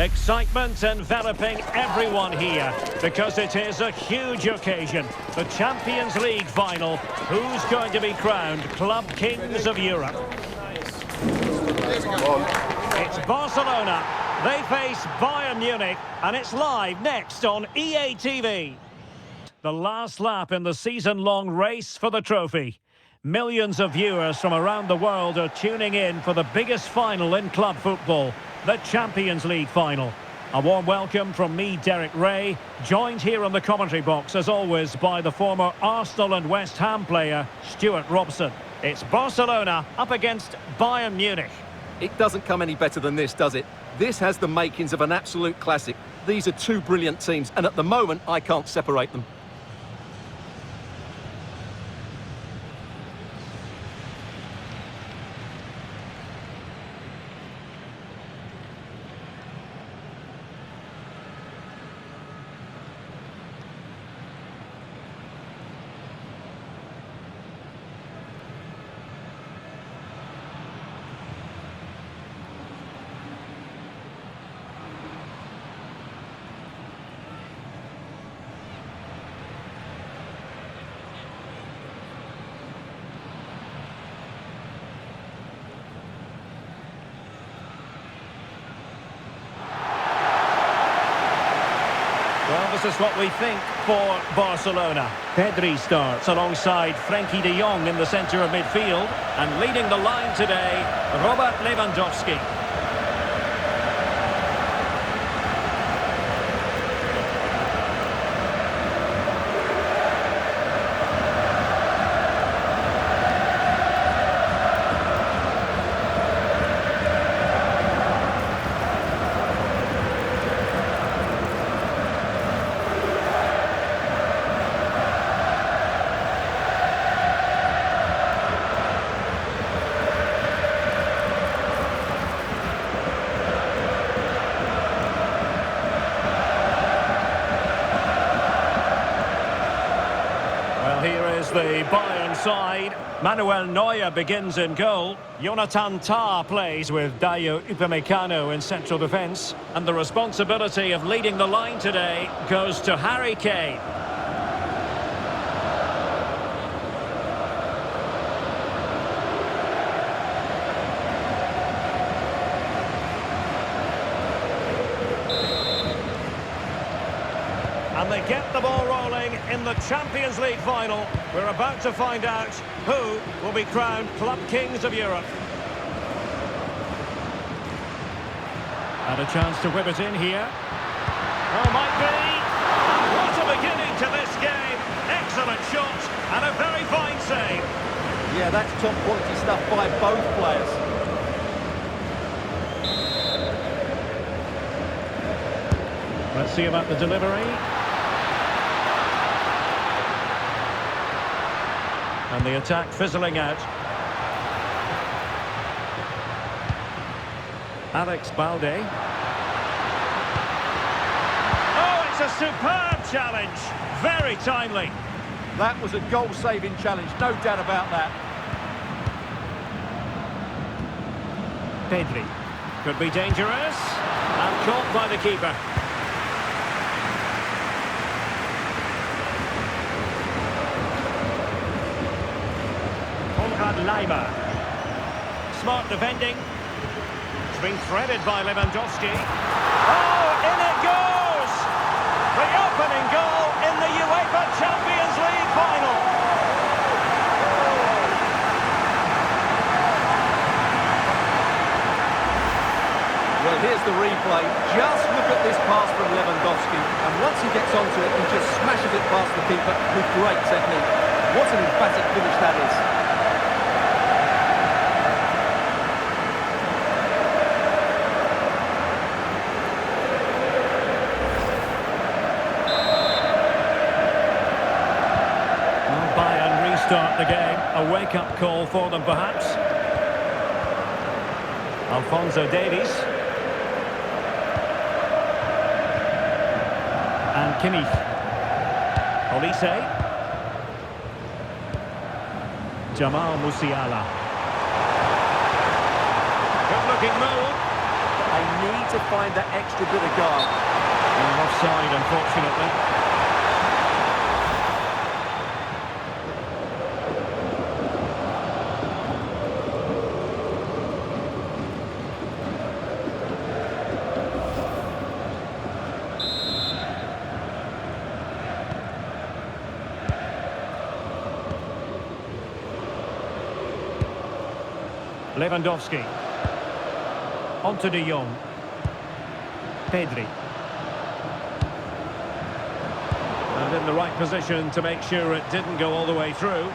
Excitement enveloping everyone here because it is a huge occasion. The Champions League final. Who's going to be crowned Club Kings of Europe? It's Barcelona. They face Bayern Munich, and it's live next on EA TV. The last lap in the season-long race for the trophy. Millions of viewers from around the world are tuning in for the biggest final in club football, the Champions League final. A warm welcome from me, Derek Ray, joined here in the commentary box, as always, by the former Arsenal and West Ham player, Stuart Robson. It's Barcelona up against Bayern Munich. It doesn't come any better than this, does it? This has the makings of an absolute classic. These are two brilliant teams, and at the moment, I can't separate them. Well, this is what we think for Barcelona. Pedri starts alongside Frenkie de Jong in the centre of midfield. And leading the line today, Robert Lewandowski. The Bayern side. Manuel Neuer begins in goal. Jonathan Tah plays with Dayo Upamecano in central defence. And the responsibility of leading the line today goes to Harry Kane. And they get the ball rolling in the Champions League final. We're about to find out who will be crowned Club Kings of Europe. And a chance to whip it in here. Oh, might be. And what a beginning to this game. Excellent shot and a very fine save. Yeah, that's top quality stuff by both players. Let's see about the delivery. And the attack fizzling out. Alex Balde. Oh, it's a superb challenge. Very timely. That was a goal-saving challenge, no doubt about that. Pedri. Could be dangerous. And caught by the keeper. Lima. Smart defending. It's been threaded by Lewandowski. Oh, in it goes! The opening goal in the UEFA Champions League final. Well, here's the replay. Just look at this pass from Lewandowski. And once he gets onto it, he just smashes it past the keeper with great technique. What an emphatic finish that is. Start the game, a wake-up call for them perhaps. Alphonso Davies. And Kimmich. Olise. Jamal Musiala. Good looking move. They need to find that extra bit of guile. Offside, unfortunately. Lewandowski. On to De Jong. Pedri. And in the right position to make sure it didn't go all the way through.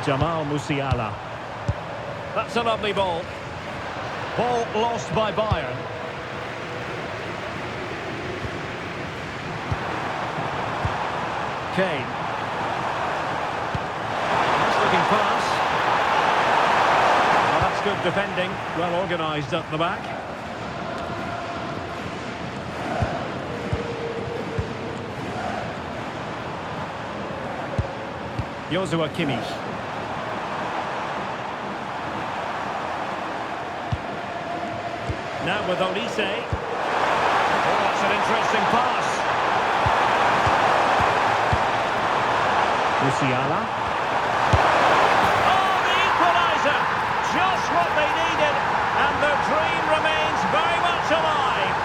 Jamal Musiala. That's a lovely ball. Ball lost by Bayern. Kane. Pass. Well, that's good defending, well organised up the back. Joshua Kimmich. Now with Olise. Oh, that's an interesting pass. Musiala. Just what they needed, and the dream remains very much alive.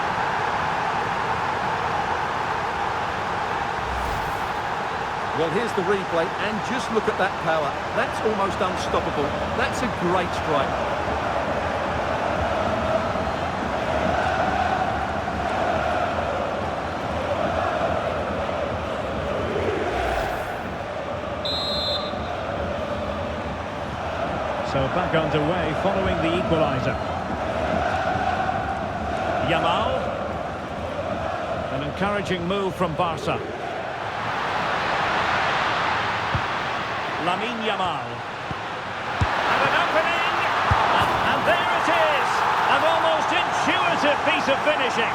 Well, here's the replay, and just look at that power. That's almost unstoppable. That's a great strike. So back underway following the equalizer. Yamal. An encouraging move from Barca. Lamine Yamal. And an opening. And there it is. An almost intuitive piece of finishing.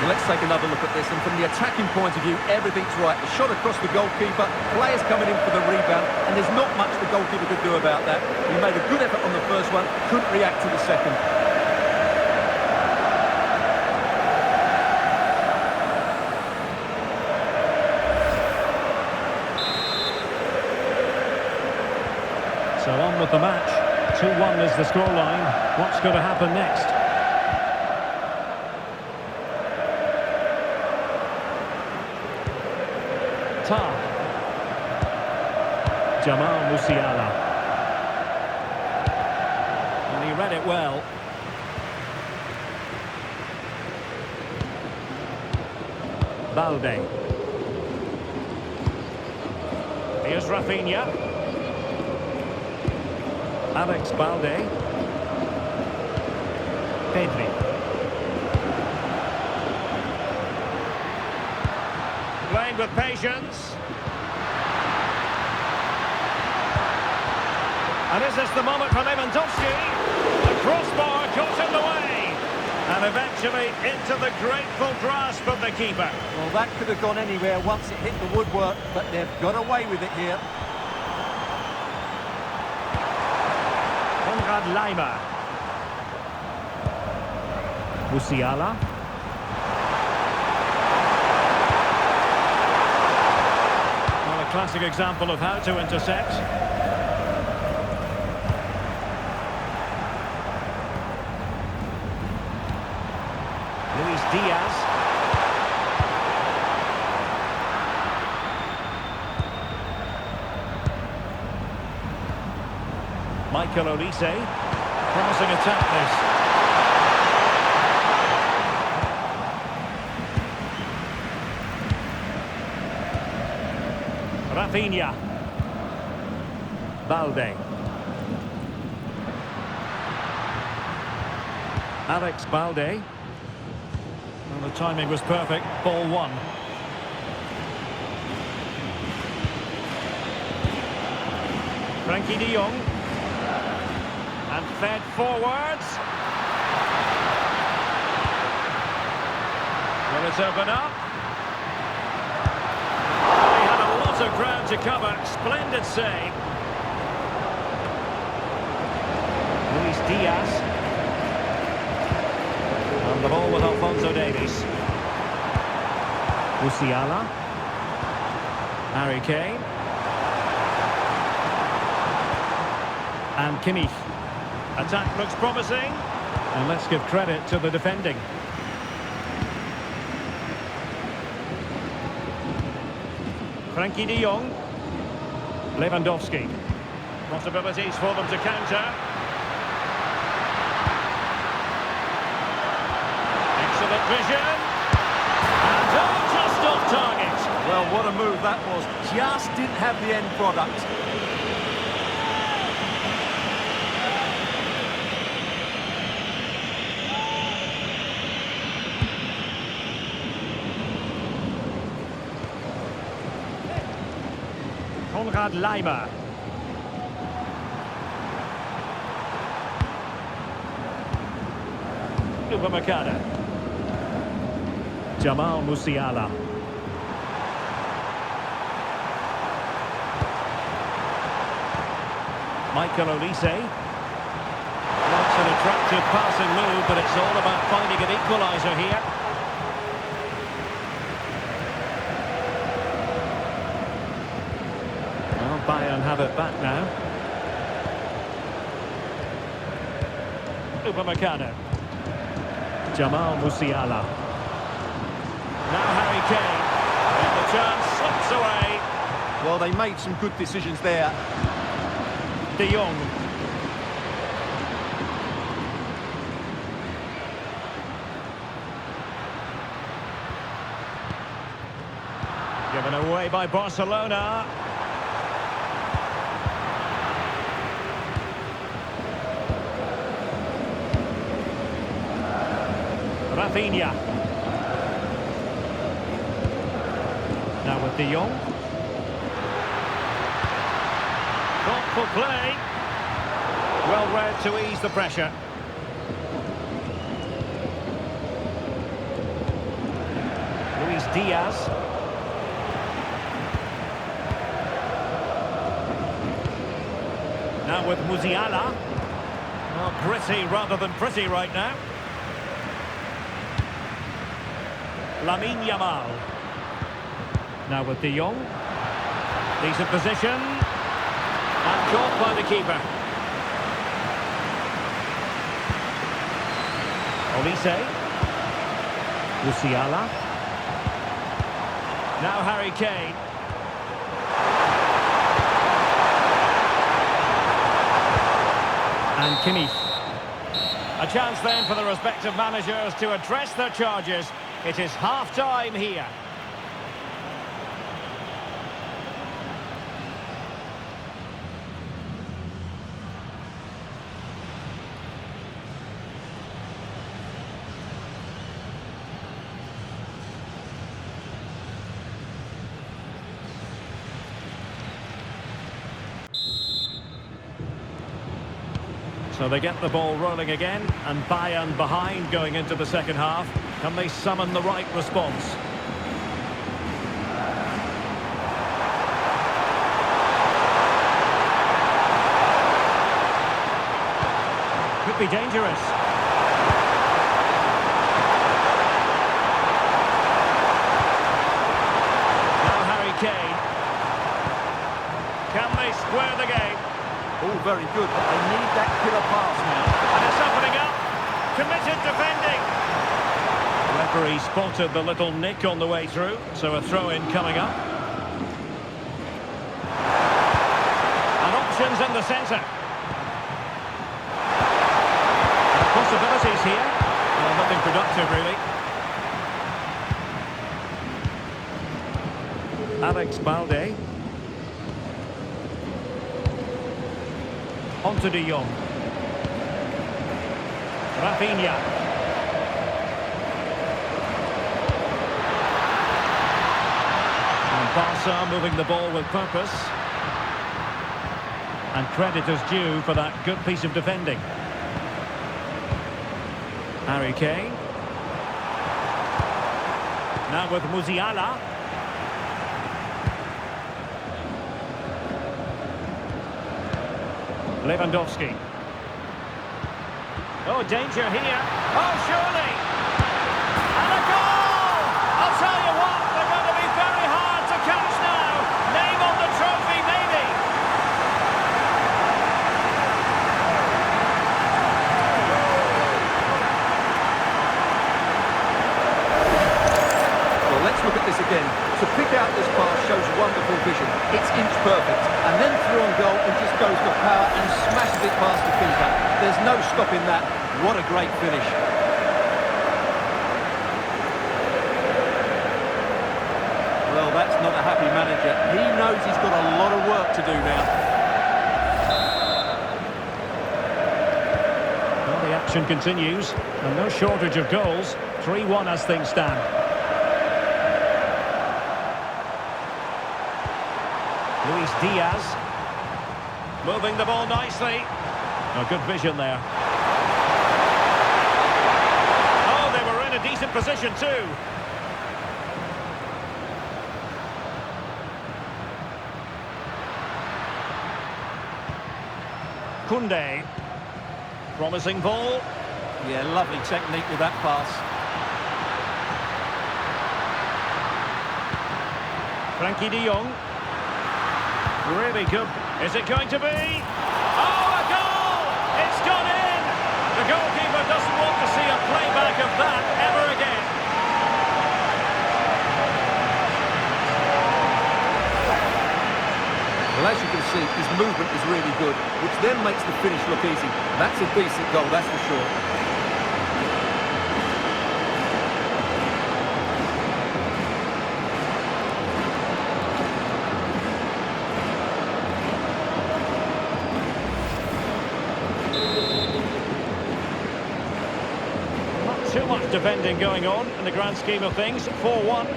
Let's take another look at this, and from the attacking point of view, everything's right. The shot across the goalkeeper, players coming in for the rebound, and there's not much the goalkeeper could do about that. He made a good effort on the first one, couldn't react to the second. So on with the match. 2-1 is the scoreline. What's going to happen next? Jamal Musiala. And he read it well. Balde. Here's Rafinha. Alex Balde. Pedri. Playing with patience. And is this the moment for Lewandowski? The crossbar caught in the way. And eventually into the grateful grasp of the keeper. Well, that could have gone anywhere once it hit the woodwork, but they've got away with it here. Konrad Laimer. Musiala. Well, a classic example of how to intercept. Diaz. Michael Olise. Promising attack this. Rafinha. Balde. Alex Balde. Well, the timing was perfect. Ball one. Frankie de Jong. And fed forwards. Will it open up? He had a of ground to cover. Splendid save. Luis Diaz. On the ball with Alphonso Davies. Musiala. Harry Kane. And Kimmich. Attack looks promising. And let's give credit to the defending. Frankie de Jong. Lewandowski. Possibilities for them to counter. Excellent vision. And oh, just off target. Well, what a move that was. Just didn't have the end product. Konrad Leimer. Upamecano. Jamal Musiala. Michael Olise. That's an attractive passing move, but it's all about finding an equalizer here. Well, Bayern have it back now. Upamecano. Jamal Musiala. Now Harry Kane. And the chance slips away. Well, they made some good decisions there. De Jong. Given away by Barcelona. Rafinha. Now with De Jong. Thoughtful play. Well read to ease the pressure. Luis Diaz. Now with Musiala. Well, gritty rather than pretty right now. Lamine Yamal. Now with De Jong. Decent position. And caught by the keeper. Olise. Musiala. Now Harry Kane. And Kimmich. A chance then for the respective managers to address their charges. It is half-time here. So they get the ball rolling again, and Bayern behind going into the second half. Can they summon the right response? Could be dangerous. Now Harry Kane. Can they square the game? All very good, but they need that killer pass now. And it's opening up. Committed defending. Referee spotted the little nick on the way through, so a throw-in coming up. And options in the centre. And possibilities here. Well, nothing productive, really. Alex Balde. Onto De Jong. Rafinha. And Barca moving the ball with purpose. And credit is due for that good piece of defending. Harry Kane. Now with Musiala. Lewandowski. Oh, danger here. Oh, surely. And a goal! I'll tell you what, they're going to be very hard to catch now. Name on the trophy, maybe. Well, let's look at this again. To pick out this pass shows wonderful vision. It's inch perfect. And then through on goal and just goes for power and smashes it past the keeper. There's no stopping that. What a great finish. Well, that's not a happy manager. He knows he's got a lot of work to do now. Well, the action continues, and no shortage of goals. 3-1 as things stand. Luis Diaz. Moving the ball nicely. Oh, good vision there. Oh, they were in a decent position too. Koundé. Promising ball. Yeah, lovely technique with that pass. Frankie de Jong. Really good. Is it going to be? Oh, a goal! It's gone in! The goalkeeper doesn't want to see a playback of that ever again. Well, as you can see, his movement is really good, which then makes the finish look easy. That's a decent goal, that's for sure. Not too much defending going on in the grand scheme of things. 4-1.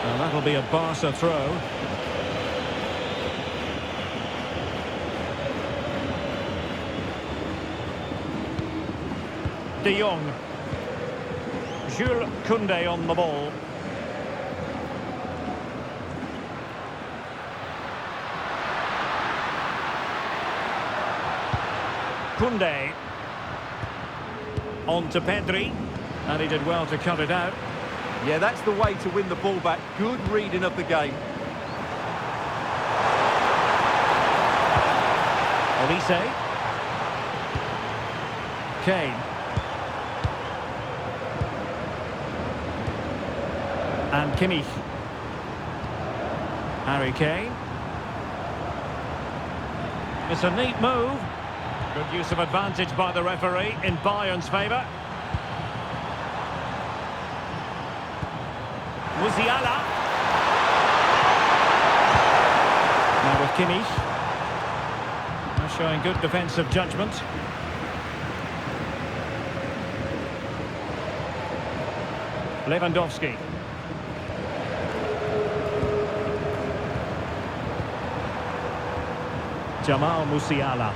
And that'll be a Barca throw. De Jong. Jules Koundé on the ball. Koundé. On to Pedri. And he did well to cut it out. Yeah, that's the way to win the ball back. Good reading of the game. Olise. Kane. And Kimmich. Harry Kane. It's a neat move. Good use of advantage by the referee in Bayern's favour. Musiala. Now with Kimmich. Now showing good defensive judgment. Lewandowski. Jamal Musiala.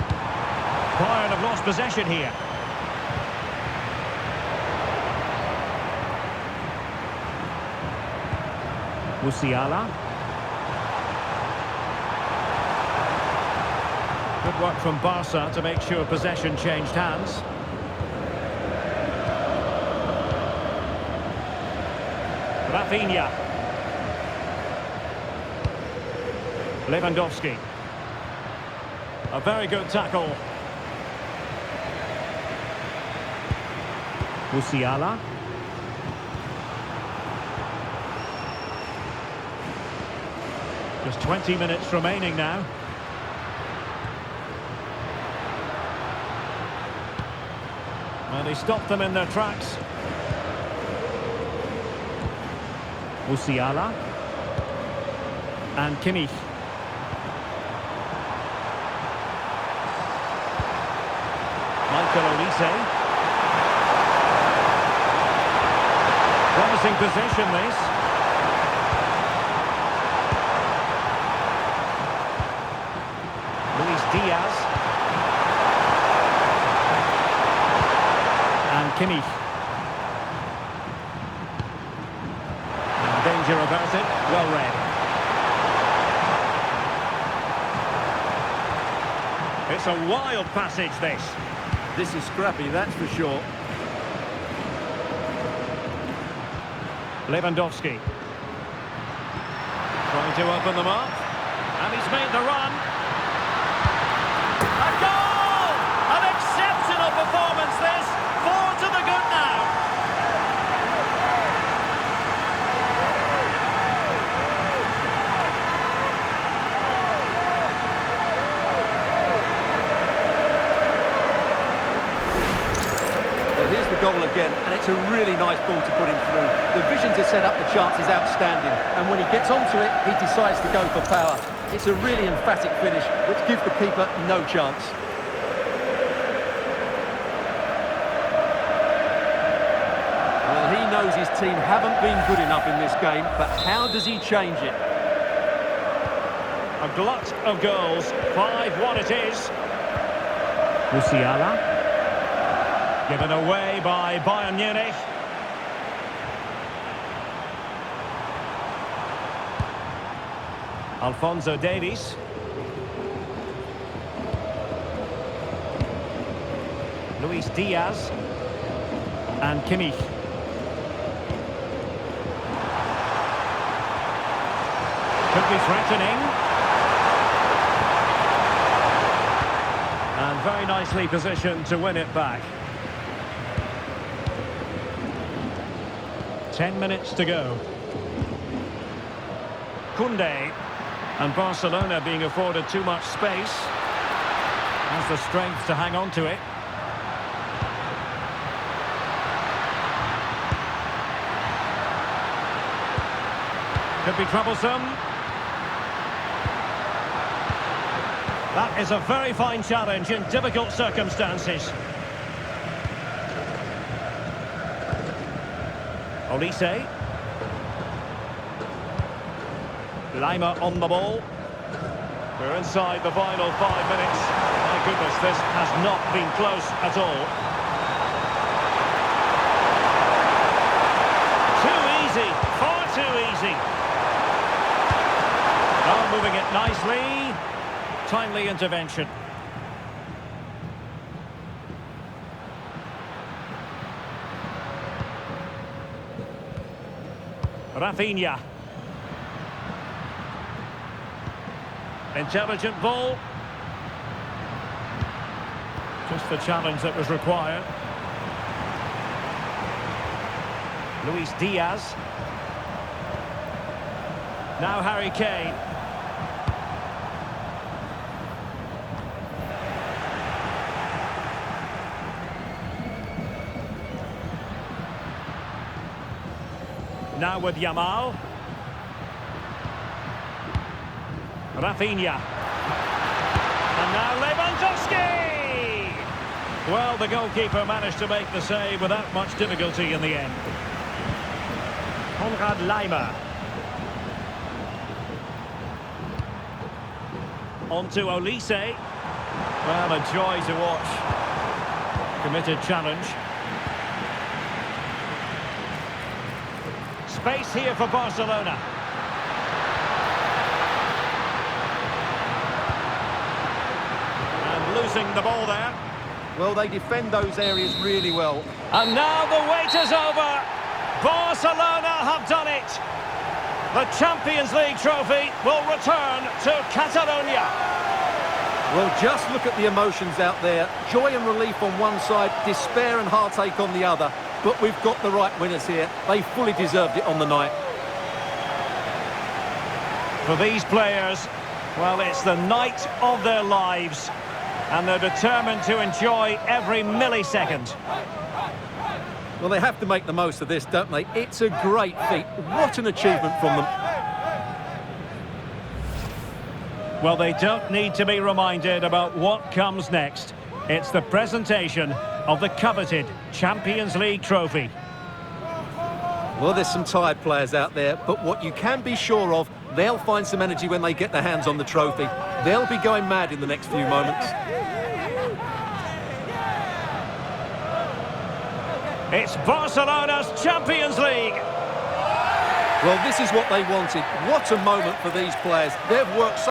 Bayern have lost possession here. Musiala. Good work from Barca to make sure possession changed hands. Rafinha. Lewandowski. A very good tackle. Musiala. Just 20 minutes remaining now. Well, he stopped them in their tracks. Musiala. And Kimmich. Michael Olise. Promising position, this. Luis Diaz. And Kimmich. And danger about it. Well read. It's a wild passage, this. This is scrappy, that's for sure. Lewandowski. Trying to open them up. And he's made the run. A goal! An exceptional performance, this. 4 to the good now. Well, here's the goal again, and it's a really nice ball to put him through. The vision to set up the chance is outstanding, and when he gets onto it, he decides to go for power. It's a really emphatic finish, which gives the keeper no chance. Well, he knows his team haven't been good enough in this game, but how does he change it? A glut of goals. 5-1 it is. Musiala. Given away by Bayern Munich. Alphonso Davies. Luis Diaz. And Kimmich. Could be threatening. And very nicely positioned to win it back. 10 minutes to go. Koundé. And Barcelona being afforded too much space. Has the strength to hang on to it. Could be troublesome. That is a very fine challenge in difficult circumstances. Olise. Lima on the ball. We're inside the final 5 minutes. My goodness, this has not been close at all. Too easy, far too easy. Oh, moving it nicely. Timely intervention. Rafinha. Intelligent ball. Just the challenge that was required. Luis Diaz. Now Harry Kane. Now with Yamal. Rafinha. And now Lewandowski! Well, the goalkeeper managed to make the save without much difficulty in the end. Konrad Laimer. On to Olise. Well, a joy to watch. Committed challenge. Space here for Barcelona. And losing the ball there. Well, they defend those areas really well. And now the wait is over. Barcelona have done it. The Champions League trophy will return to Catalonia. Well, just look at the emotions out there. Joy and relief on one side, despair and heartache on the other. But we've got the right winners here. They fully deserved it on the night. For these players, well, it's the night of their lives. And they're determined to enjoy every millisecond. Well, they have to make the most of this, don't they? It's a great feat. What an achievement from them. Well, they don't need to be reminded about what comes next. It's the presentation of the coveted Champions League trophy. Well, there's some tired players out there, but what you can be sure of, they'll find some energy when they get their hands on the trophy. They'll be going mad in the next few moments. It's Barcelona's Champions League. Well, this is what they wanted. What a moment for these players. They've worked so